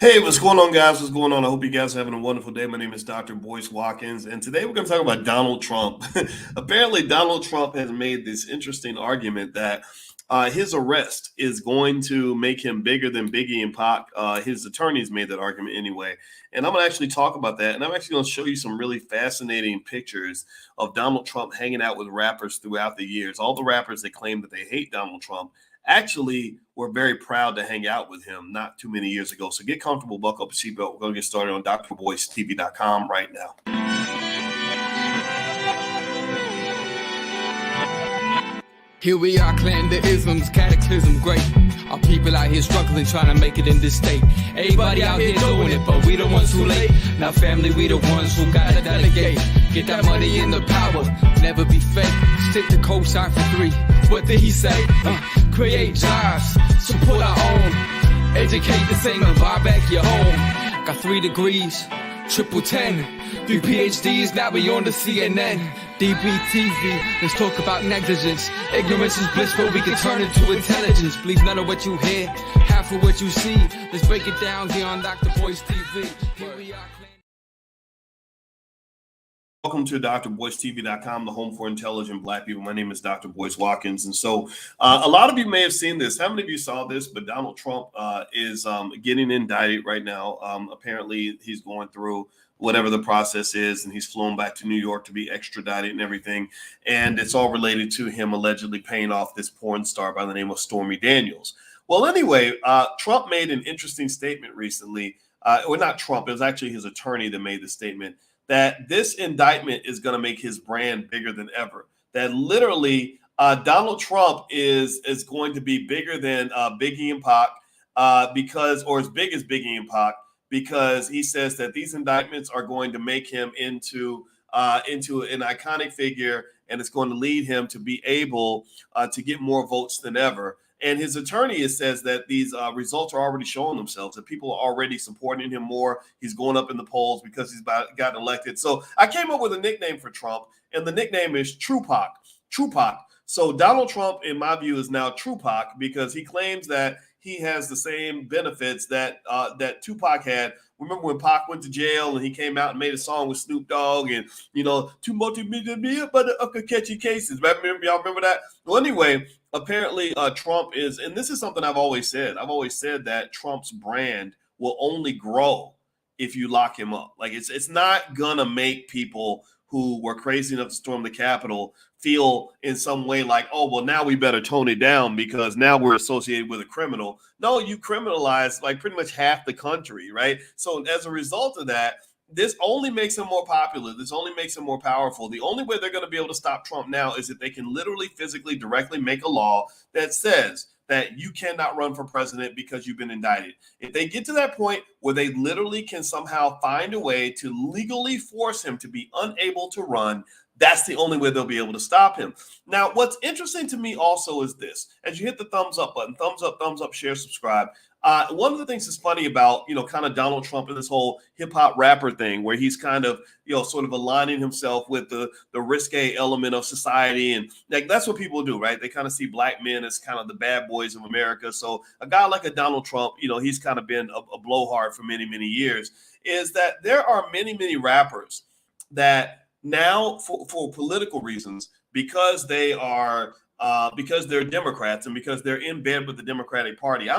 Hey, what's going on, guys? What's going on? I hope you guys are having a wonderful day. My name is Dr. Boyce Watkins, and today we're going to talk about Donald Trump. Apparently, Donald Trump has made this interesting argument that his arrest is going to make him bigger than Biggie and Pac. His attorneys made that argument anyway. And I'm going to actually talk about that. And I'm actually going to show you some really fascinating pictures of Donald Trump hanging out with rappers throughout the years. All the rappers that claim that they hate Donald Trump actually were very proud to hang out with him not too many years ago. So get comfortable, buckle up a seatbelt. We're going to get started on drboycetv.com right now. Here we are, clan the isms, cataclysm great. Our people out here struggling, trying to make it in this state. Everybody out here doing it, but we the ones who late. Now family, we the ones who gotta delegate. Get that money in the power, never be fake. Stick to cosign for 3. What did he say? Create jobs, support our own. Educate the same and buy back your home. Got 3 degrees, triple 10. 3 PhDs, now we on the CNN. DBTV, let's talk about negligence. Ignorance is bliss, but we can turn it to intelligence. Believe none of what you hear, half of what you see. Let's break it down here on Dr. Boyce TV. Here we are. Welcome to drboycetv.com, the home for intelligent Black people. My name is Dr. Boyce Watkins. And so a lot of you may have seen this. How many of you saw this? But Donald Trump is getting indicted right now. Apparently, he's going through whatever the process is, and he's flown back to New York to be extradited and everything. And it's all related to him allegedly paying off this porn star by the name of Stormy Daniels. Well, anyway, Trump made an interesting statement recently. Or not Trump, it was actually his attorney that made the statement that this indictment is going to make his brand bigger than ever. That literally Donald Trump is going to be bigger than Biggie and Pac or as big as Biggie and Pac, because he says that these indictments are going to make him into an iconic figure, and it's going to lead him to be able to get more votes than ever. And his attorney says that these results are already showing themselves, that people are already supporting him more. He's going up in the polls because he's gotten elected. So I came up with a nickname for Trump, and the nickname is Tupac. Tupac. So Donald Trump, in my view, is now Tupac because he claims that he has the same benefits that Tupac had. Remember when Pac went to jail and he came out and made a song with Snoop Dogg and, too multi-million, but catchy cases. Y'all remember that? Well, anyway, apparently Trump is, and this is something I've always said. I've always said that Trump's brand will only grow if you lock him up. Like it's not gonna make people who were crazy enough to storm the Capitol feel in some way like, oh, well, now we better tone it down because now we're associated with a criminal. No, you criminalize like pretty much half the country, right? So as a result of that, this only makes him more popular. This only makes him more powerful. The only way they're going to be able to stop Trump now is if they can literally, physically, directly make a law that says that you cannot run for president because you've been indicted. If they get to that point where they literally can somehow find a way to legally force him to be unable to run, that's the only way they'll be able to stop him. Now, what's interesting to me also is this. As you hit the thumbs up button, thumbs up, share, subscribe. One of the things that's funny about, kind of Donald Trump and this whole hip hop rapper thing where he's kind of, sort of aligning himself with the risque element of society. And like, that's what people do, right? They kind of see black men as kind of the bad boys of America. So a guy like a Donald Trump, he's kind of been a blowhard for many, many years, is that there are many, many rappers that now for political reasons, because they are because they're Democrats and because they're in bed with the Democratic Party. I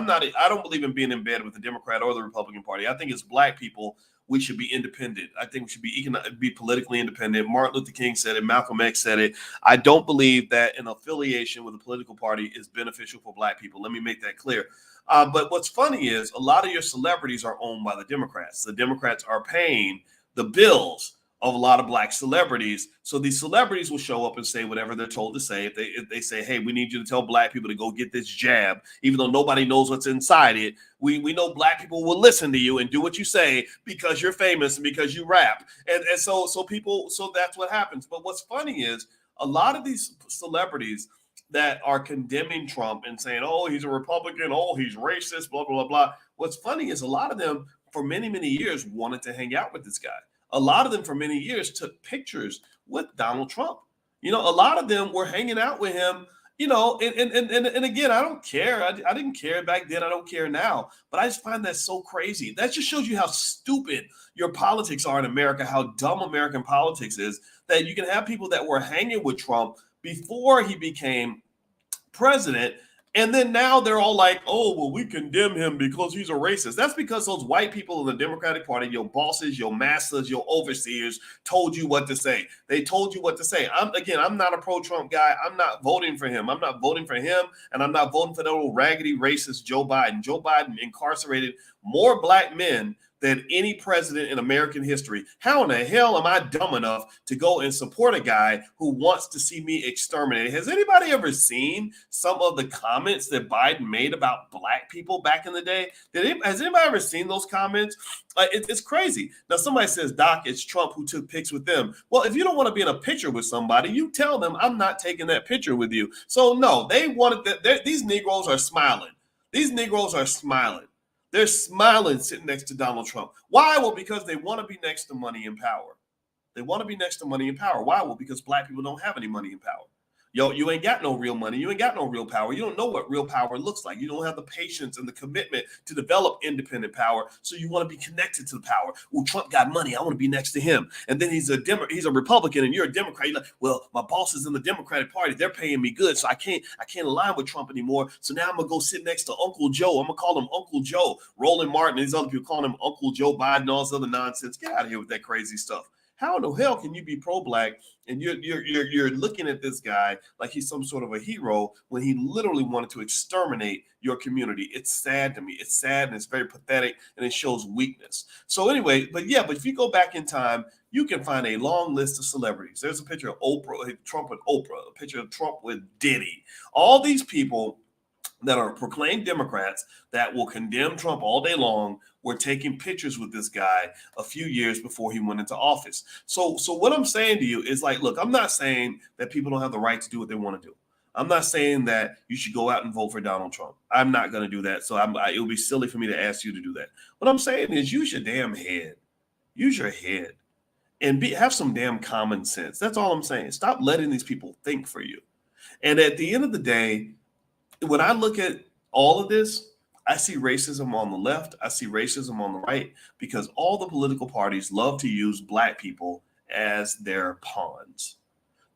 don't believe in being in bed with the Democrat or the Republican Party. I think as Black people, we should be independent. I think we should be politically independent. Martin Luther King said it. Malcolm X said it. I don't believe that an affiliation with a political party is beneficial for Black people. Let me make that clear. But what's funny is a lot of your celebrities are owned by the Democrats. The Democrats are paying the bills of a lot of Black celebrities. So these celebrities will show up and say whatever they're told to say. If they say, hey, we need you to tell Black people to go get this jab, even though nobody knows what's inside it, we know Black people will listen to you and do what you say because you're famous and because you rap. And so that's what happens. But what's funny is a lot of these celebrities that are condemning Trump and saying, oh, he's a Republican, oh, he's racist, blah, blah, blah, blah. What's funny is a lot of them for many, many years wanted to hang out with this guy. A lot of them for many years took pictures with Donald Trump. A lot of them were hanging out with him, and again, I don't care. I didn't care back then. I don't care now. But I just find that so crazy. That just shows you how stupid your politics are in America, how dumb American politics is, that you can have people that were hanging with Trump before he became president. And then now they're all like, oh, well, we condemn him because he's a racist. That's because those white people in the Democratic Party, your bosses, your masters, your overseers, told you what to say. They told you what to say. I'm not a pro-Trump guy. I'm not voting for him. I'm not voting for him. And I'm not voting for that old raggedy racist Joe Biden. Joe Biden incarcerated more black men than any president in American history. How in the hell am I dumb enough to go and support a guy who wants to see me exterminated? Has anybody ever seen some of the comments that Biden made about black people back in the day? Has anybody ever seen those comments? It's crazy. Now, somebody says, Doc, it's Trump who took pics with them. Well, if you don't want to be in a picture with somebody, you tell them, I'm not taking that picture with you. So, no, they wanted that. These Negroes are smiling. These Negroes are smiling. They're smiling sitting next to Donald Trump. Why? Well, because they want to be next to money and power. They want to be next to money and power. Why? Well, because black people don't have any money and power. Yo, you ain't got no real money. You ain't got no real power. You don't know what real power looks like. You don't have the patience and the commitment to develop independent power. So you want to be connected to the power. Well, Trump got money. I want to be next to him. And then he's a Republican and you're a Democrat. You're like, well, my boss is in the Democratic Party. They're paying me good. So I can't align with Trump anymore. So now I'm going to go sit next to Uncle Joe. I'm going to call him Uncle Joe. Roland Martin and these other people calling him Uncle Joe Biden, all this other nonsense. Get out of here with that crazy stuff. How in the hell can you be pro-black and you're looking at this guy like he's some sort of a hero when he literally wanted to exterminate your community? It's sad to me. It's sad and it's very pathetic and it shows weakness. So anyway, but if you go back in time, you can find a long list of celebrities. There's a picture of Trump with Oprah, a picture of Trump with Diddy. All these people that are proclaimed Democrats that will condemn Trump all day long were taking pictures with this guy a few years before he went into office. So what I'm saying to you is like, look, I'm not saying that people don't have the right to do what they want to do. I'm not saying that you should go out and vote for Donald Trump. I'm not going to do that. So it would be silly for me to ask you to do that. What I'm saying is use your damn head. Use your head and have some damn common sense. That's all I'm saying. Stop letting these people think for you. And at the end of the day, when I look at all of this, I see racism on the left. I see racism on the right because all the political parties love to use black people as their pawns.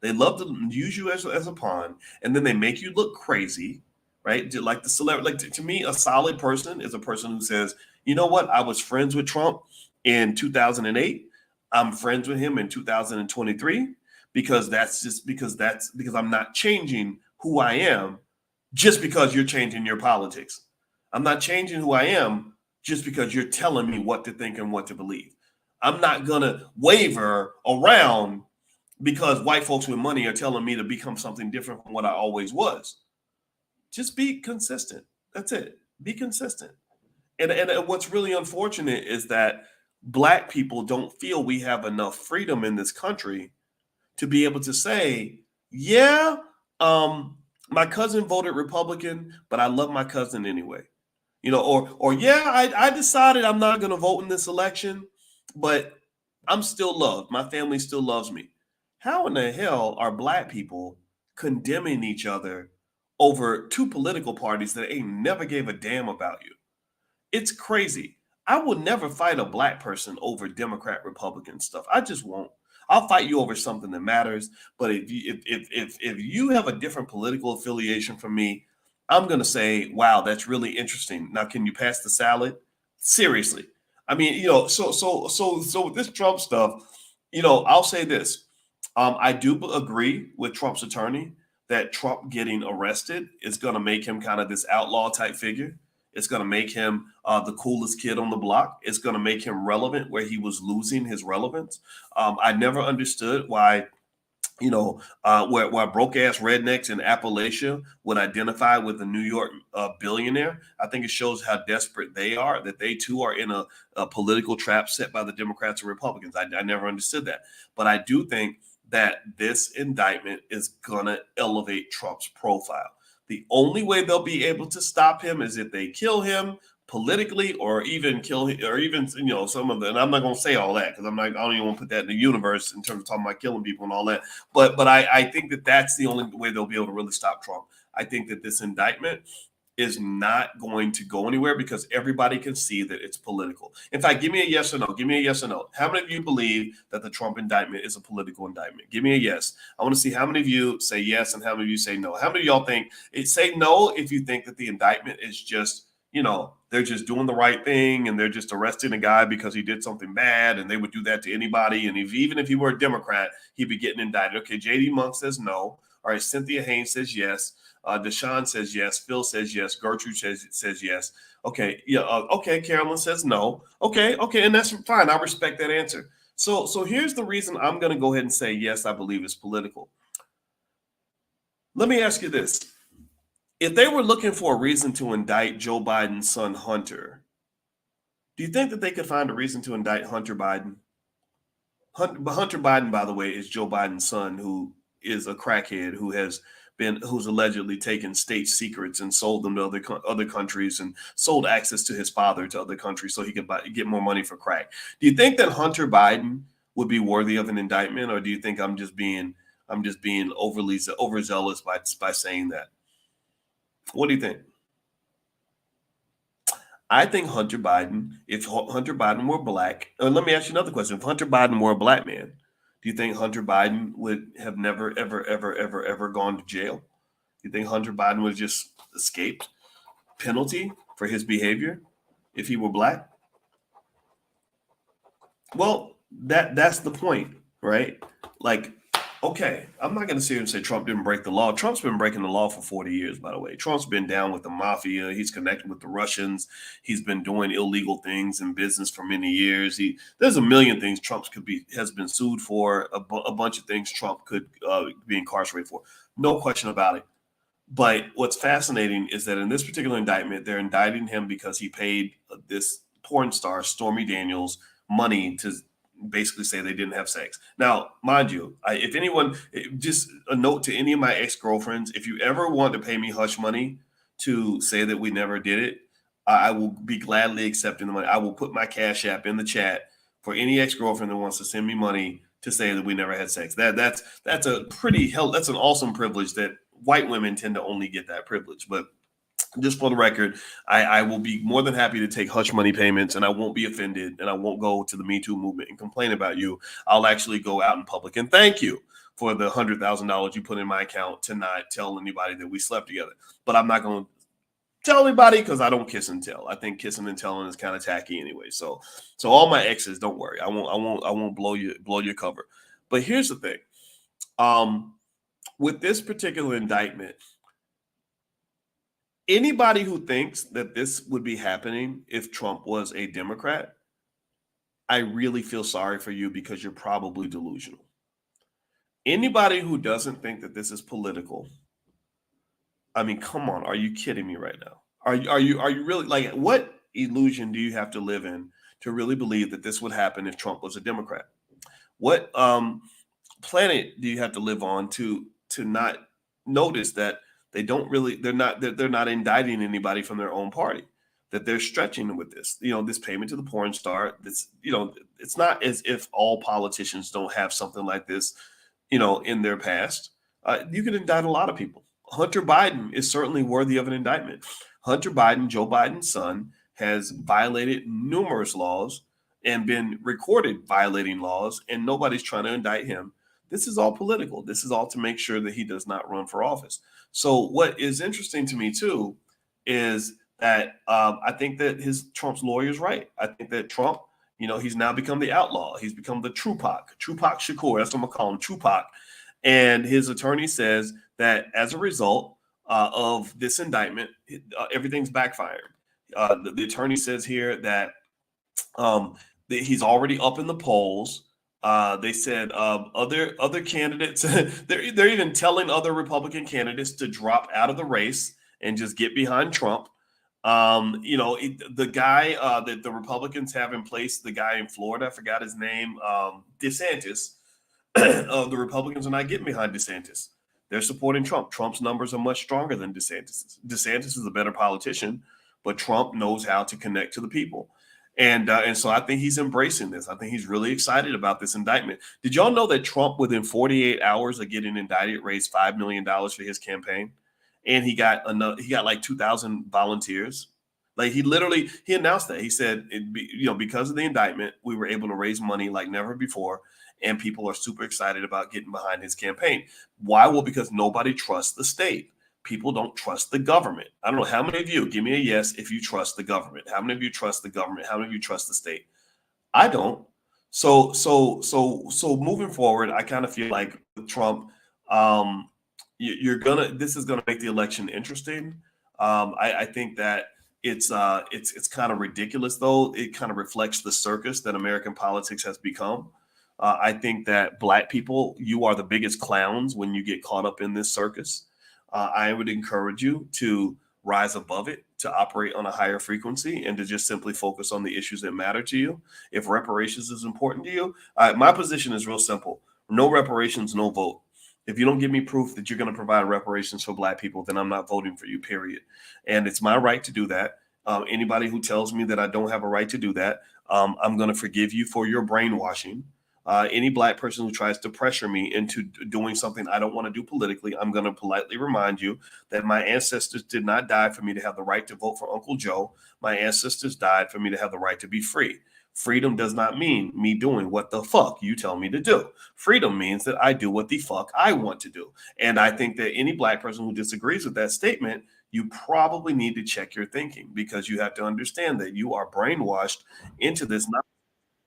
They love to use you as a pawn, and then they make you look crazy, right? Like the celebrity. Like to me, a solid person is a person who says, you know what? I was friends with Trump in 2008. I'm friends with him in 2023 because I'm not changing who I am just because you're changing your politics. I'm not changing who I am just because you're telling me what to think and what to believe. I'm not going to waver around because white folks with money are telling me to become something different from what I always was. Just be consistent. That's it. Be consistent. And what's really unfortunate is that black people don't feel we have enough freedom in this country to be able to say, yeah, my cousin voted Republican, but I love my cousin anyway. Or I decided I'm not going to vote in this election, but I'm still loved. My family still loves me. How in the hell are black people condemning each other over two political parties that ain't never gave a damn about you? It's crazy. I will never fight a black person over Democrat Republican stuff. I just won't. I'll fight you over something that matters. But if you have a different political affiliation from me, I'm going to say, wow, that's really interesting. Now, can you pass the salad? Seriously. I mean, so with this Trump stuff, I'll say this. I do agree with Trump's attorney that Trump getting arrested is going to make him kind of this outlaw type figure. It's going to make him the coolest kid on the block. It's going to make him relevant where he was losing his relevance. I never understood why, where broke ass rednecks in Appalachia would identify with a New York billionaire. I think it shows how desperate they are, that they too are in a political trap set by the Democrats and Republicans. I never understood that. But I do think that this indictment is going to elevate Trump's profile. The only way they'll be able to stop him is if they kill him politically, or even kill him, or even some of the. And I'm not going to say all that because I don't even want to put that in the universe in terms of talking about killing people and all that. But I think that that's the only way they'll be able to really stop Trump. I think that this indictment is not going to go anywhere because everybody can see that it's political. In fact, give me a yes or no. Give me a yes or no. How many of you believe that the Trump indictment is a political indictment? Give me a yes. I want to see how many of you say yes and how many of you say no. How many of y'all think say no if you think that the indictment is just, they're just doing the right thing and they're just arresting a guy because he did something bad and they would do that to anybody. And even if he were a Democrat, he'd be getting indicted. Okay, JD Monk says no. All right, Cynthia Haynes says yes. Deshaun says yes. Phil says yes. Gertrude says yes. Okay, yeah. Okay, Carolyn says no. Okay, and that's fine. I respect that answer. So here's the reason I'm going to go ahead and say yes. I believe it's political. Let me ask you this: if they were looking for a reason to indict Joe Biden's son Hunter, do you think that they could find a reason to indict Hunter Biden? Hunter Biden, by the way, is Joe Biden's son, who is a crackhead who's allegedly taken state secrets and sold them to other countries and sold access to his father to other countries so he could get more money for crack. Do you think that Hunter Biden would be worthy of an indictment, or do you think I'm just being overzealous by saying that? What do you think? I think Hunter Biden, if Hunter Biden were black, let me ask you another question. If Hunter Biden were a black man, do you think Hunter Biden would have never, ever gone to jail? Do you think Hunter Biden would have just escaped penalty for his behavior if he were black? Well, that's the point, right? Like, okay, I'm not going to sit here and say Trump didn't break the law. Trump's been breaking the law for 40 years, by the way. Trump's been down with the mafia. He's connected with the Russians. He's been doing illegal things in business for many years. There's a million things Trump has been sued for, a bunch of things Trump could be incarcerated for. No question about it. But what's fascinating is that in this particular indictment, they're indicting him because he paid this porn star, Stormy Daniels, money to basically say they didn't have sex. Now, mind you, if anyone, just a note to any of my ex-girlfriends, if you ever want to pay me hush money to say that we never did it, I will be gladly accepting the money. I will put my Cash App in the chat for any ex-girlfriend that wants to send me money to say that we never had sex. That's an awesome privilege that white women tend to only get that privilege. But just for the record, I will be more than happy to take hush money payments, and I won't be offended, and I won't go to the Me Too movement and complain about you. I'll actually go out in public and thank you for the $100,000 you put in my account to not tell anybody that we slept together. But I'm not going to tell anybody because I don't kiss and tell. I think kissing and telling is kind of tacky anyway. So all my exes, don't worry. I won't blow your cover. But here's the thing. With this particular indictment, anybody who thinks that this would be happening if Trump was a Democrat, I really feel sorry for you because you're probably delusional. Anybody who doesn't think that this is political, I mean, come on, are you kidding me right now? Are you really, like, what illusion do you have to live in to really believe that this would happen if Trump was a Democrat? What planet do you have to live on to not notice that they're not indicting anybody from their own party, that they're stretching with this, this payment to the porn star? It's not as if all politicians don't have something like this, in their past. You can indict a lot of people. Hunter Biden is certainly worthy of an indictment. Hunter Biden, Joe Biden's son, has violated numerous laws and been recorded violating laws, and nobody's trying to indict him. This is all political. This is all to make sure that he does not run for office. So what is interesting to me, too, is that I think that Trump's lawyer is right. I think that Trump, he's now become the outlaw. He's become the Tupac Shakur. That's what I'm going to call him, Tupac. And his attorney says that as a result of this indictment, everything's backfired. The attorney says here that he's already up in the polls. They said other candidates, they're even telling other Republican candidates to drop out of the race and just get behind Trump. The guy that the Republicans have in place, the guy in Florida, I forgot his name, DeSantis, the Republicans are not getting behind DeSantis. They're supporting Trump. Trump's numbers are much stronger than DeSantis. DeSantis is a better politician, but Trump knows how to connect to the people. And so I think he's embracing this. I think he's really excited about this indictment. Did y'all know that Trump, within 48 hours of getting indicted, raised $5 million for his campaign? and he got like 2,000 volunteers. Like he announced that. He said, because of the indictment, we were able to raise money like never before, and people are super excited about getting behind his campaign. Why? Well, because nobody trusts the state. People don't trust the government. I don't know how many of you, give me a yes if you trust the government. How many of you trust the government? How many of you trust the state? I don't. So moving forward, I kind of feel like with Trump, this is gonna make the election interesting. I think that it's kind of ridiculous, though. It kind of reflects the circus that American politics has become. I think that Black people, you are the biggest clowns when you get caught up in this circus. I would encourage you to rise above it, to operate on a higher frequency, and to just simply focus on the issues that matter to you. If reparations is important to you, my position is real simple: no reparations, no vote. If you don't give me proof that you're going to provide reparations for Black people, then I'm not voting for you, period. And it's my right to do that. Anybody who tells me that I don't have a right to do that, I'm going to forgive you for your brainwashing. Any Black person who tries to pressure me into doing something I don't want to do politically, I'm going to politely remind you that my ancestors did not die for me to have the right to vote for Uncle Joe. My ancestors died for me to have the right to be free. Freedom does not mean me doing what the fuck you tell me to do. Freedom means that I do what the fuck I want to do. And I think that any Black person who disagrees with that statement, you probably need to check your thinking, because you have to understand that you are brainwashed into this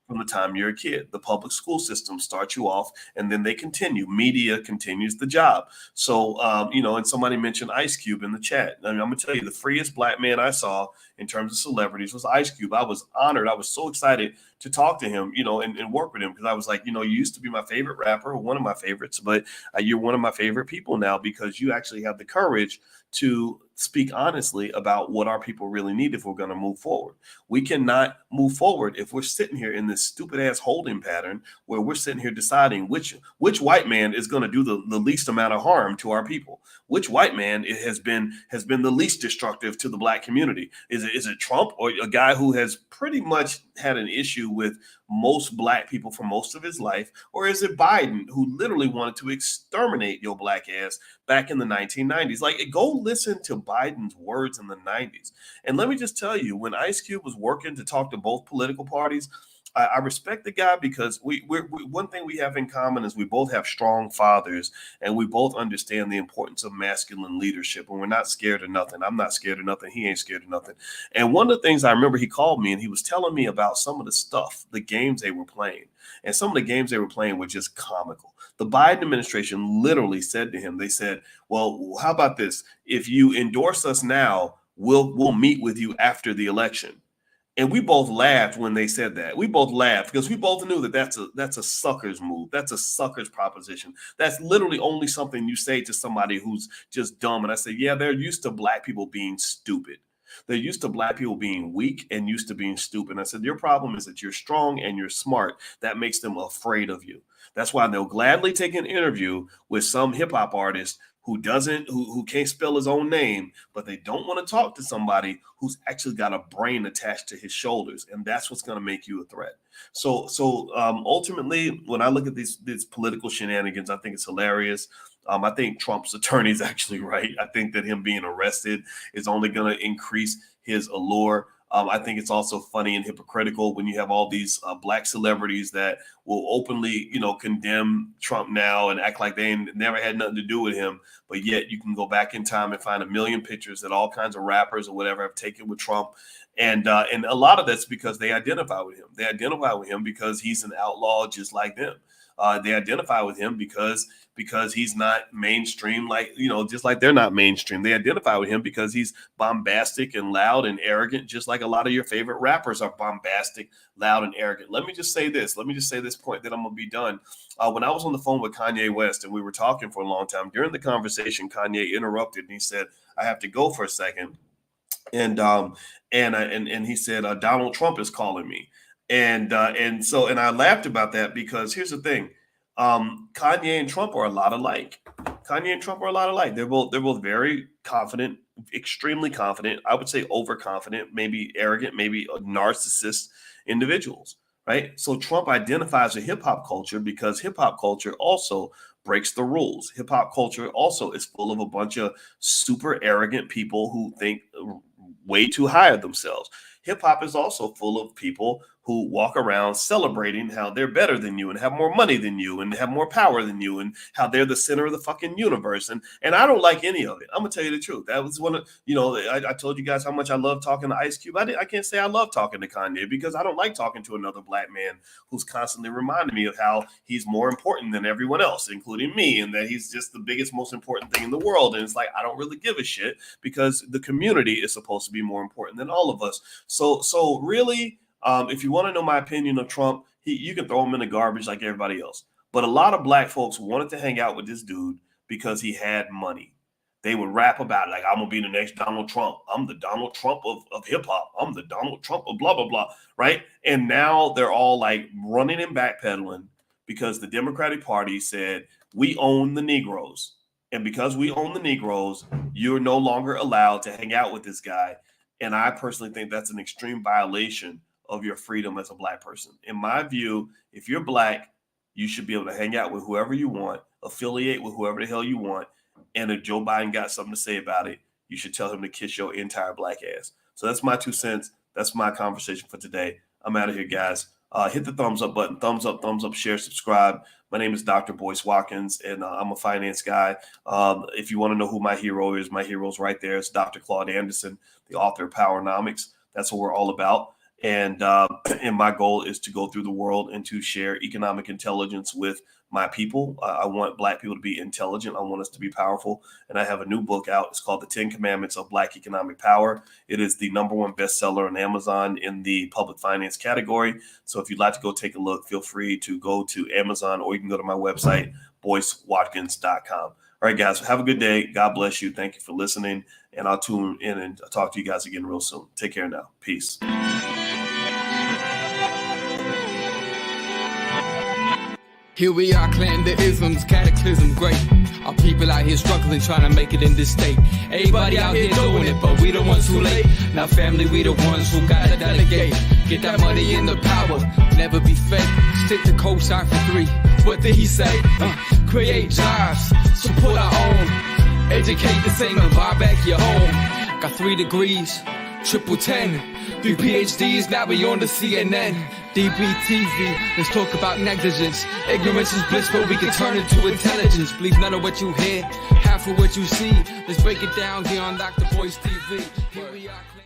from the time you're a kid. The public school system starts you off, and then they continue. Media continues the job. So, and somebody mentioned Ice Cube in the chat. I mean, I'm going to tell you, the freest Black man I saw in terms of celebrities was Ice Cube. I was honored. I was so excited to talk to him, and work with him, because I was like, you used to be my favorite rapper, one of my favorites, but you're one of my favorite people now, because you actually have the courage to speak honestly about what our people really need if we're going to move forward. We cannot move forward if we're sitting here in this stupid ass holding pattern where we're sitting here deciding which white man is going to do the least amount of harm to our people. Which white man has been the least destructive to the Black community? Is it Trump, or a guy who has pretty much had an issue with most Black people for most of his life? Or is it Biden, who literally wanted to exterminate your Black ass back in the 1990s? Like, go listen to Biden's words in the 90s. And let me just tell you, when Ice Cube was working to talk to both political parties, I respect the guy, because we one thing we have in common is we both have strong fathers, and we both understand the importance of masculine leadership, and we're not scared of nothing. I'm not scared of nothing. He ain't scared of nothing. And one of the things I remember, he called me and he was telling me about some of the stuff, the games they were playing. And some of the games they were playing were just comical. The Biden administration literally said to him, they said, well, how about this? If you endorse us now, we'll meet with you after the election. And we both laughed when they said that. We both laughed because we both knew that that's a sucker's move. That's a sucker's proposition. That's literally only something you say to somebody who's just dumb. And I said, yeah, they're used to Black people being stupid. They're used to Black people being weak and used to being stupid. And I said, your problem is that you're strong and you're smart. That makes them afraid of you. That's why they'll gladly take an interview with some hip hop artist who can't spell his own name, but they don't want to talk to somebody who's actually got a brain attached to his shoulders. And that's what's going to make you a threat. So ultimately, when I look at these political shenanigans, I think it's hilarious. I think Trump's attorney is actually right. I think that him being arrested is only going to increase his allure. I think it's also funny and hypocritical when you have all these Black celebrities that will openly, condemn Trump now and act like they never had nothing to do with him. But yet you can go back in time and find a million pictures that all kinds of rappers or whatever have taken with Trump. And a lot of that's because they identify with him. They identify with him because he's an outlaw just like them. They identify with him because he's not mainstream, just like they're not mainstream. They identify with him because he's bombastic and loud and arrogant, just like a lot of your favorite rappers are bombastic, loud, and arrogant. Let me just say this point, then I'm going to be done. When I was on the phone with Kanye West and we were talking for a long time, during the conversation, Kanye interrupted and he said, I have to go for a second. And he said, Donald Trump is calling me. And I laughed about that because here's the thing. Kanye and Trump are a lot alike. They're both very confident, extremely confident. I would say overconfident, maybe arrogant, maybe narcissist individuals, right? So Trump identifies with hip hop culture because hip hop culture also breaks the rules. Hip hop culture also is full of a bunch of super arrogant people who think way too high of themselves. Hip hop is also full of people who walk around celebrating how they're better than you and have more money than you and have more power than you and how they're the center of the fucking universe. And I don't like any of it. I'm gonna tell you the truth. That was one of, I told you guys how much I love talking to Ice Cube. I can't say I love talking to Kanye because I don't like talking to another black man who's constantly reminding me of how he's more important than everyone else, including me, and that he's just the biggest, most important thing in the world. And it's like, I don't really give a shit because the community is supposed to be more important than all of us. So really, if you want to know my opinion of Trump, you can throw him in the garbage like everybody else. But a lot of black folks wanted to hang out with this dude because he had money. They would rap about it, like, I'm going to be the next Donald Trump. I'm the Donald Trump of hip hop. I'm the Donald Trump of blah, blah, blah, right? And now they're all like running and backpedaling because the Democratic Party said, we own the Negroes. And because we own the Negroes, you're no longer allowed to hang out with this guy. And I personally think that's an extreme violation of your freedom as a black person. In my view, if you're black, you should be able to hang out with whoever you want, affiliate with whoever the hell you want. And if Joe Biden got something to say about it, you should tell him to kiss your entire black ass. So that's my 2 cents. That's my conversation for today. I'm out of here, guys. Hit the thumbs up button, thumbs up, share, subscribe. My name is Dr. Boyce Watkins, and I'm a finance guy. If you want to know who my hero is right there. It's Dr. Claude Anderson, the author of Powernomics. That's what we're all about. And my goal is to go through the world and to share economic intelligence with my people. I want black people to be intelligent. I want us to be powerful. And I have a new book out. It's called The 10 Commandments of Black Economic Power. It is the #1 bestseller on Amazon in the public finance category. So if you'd like to go take a look, feel free to go to Amazon, or you can go to my website, BoyceWatkins.com. All right, guys, have a good day. God bless you. Thank you for listening. And I'll tune in and talk to you guys again real soon. Take care now. Peace. Here we are, clan the isms, cataclysm great. Our people out here struggling, trying to make it in this state. Everybody out here doing it, but we the ones who late. Now family, we the ones who gotta delegate. Get that money in the power, never be fake. Stick to co-sign for 3. What did he say? Create jobs, support our own. Educate the same and buy back your home. Got 3 degrees, triple 10. 3 PhDs, now we on the CNN. DBTV, let's talk about negligence. Ignorance is bliss, but we can turn it to intelligence. Believe none of what you hear, half of what you see. Let's break it down here on Dr. Boyce TV. Here we are.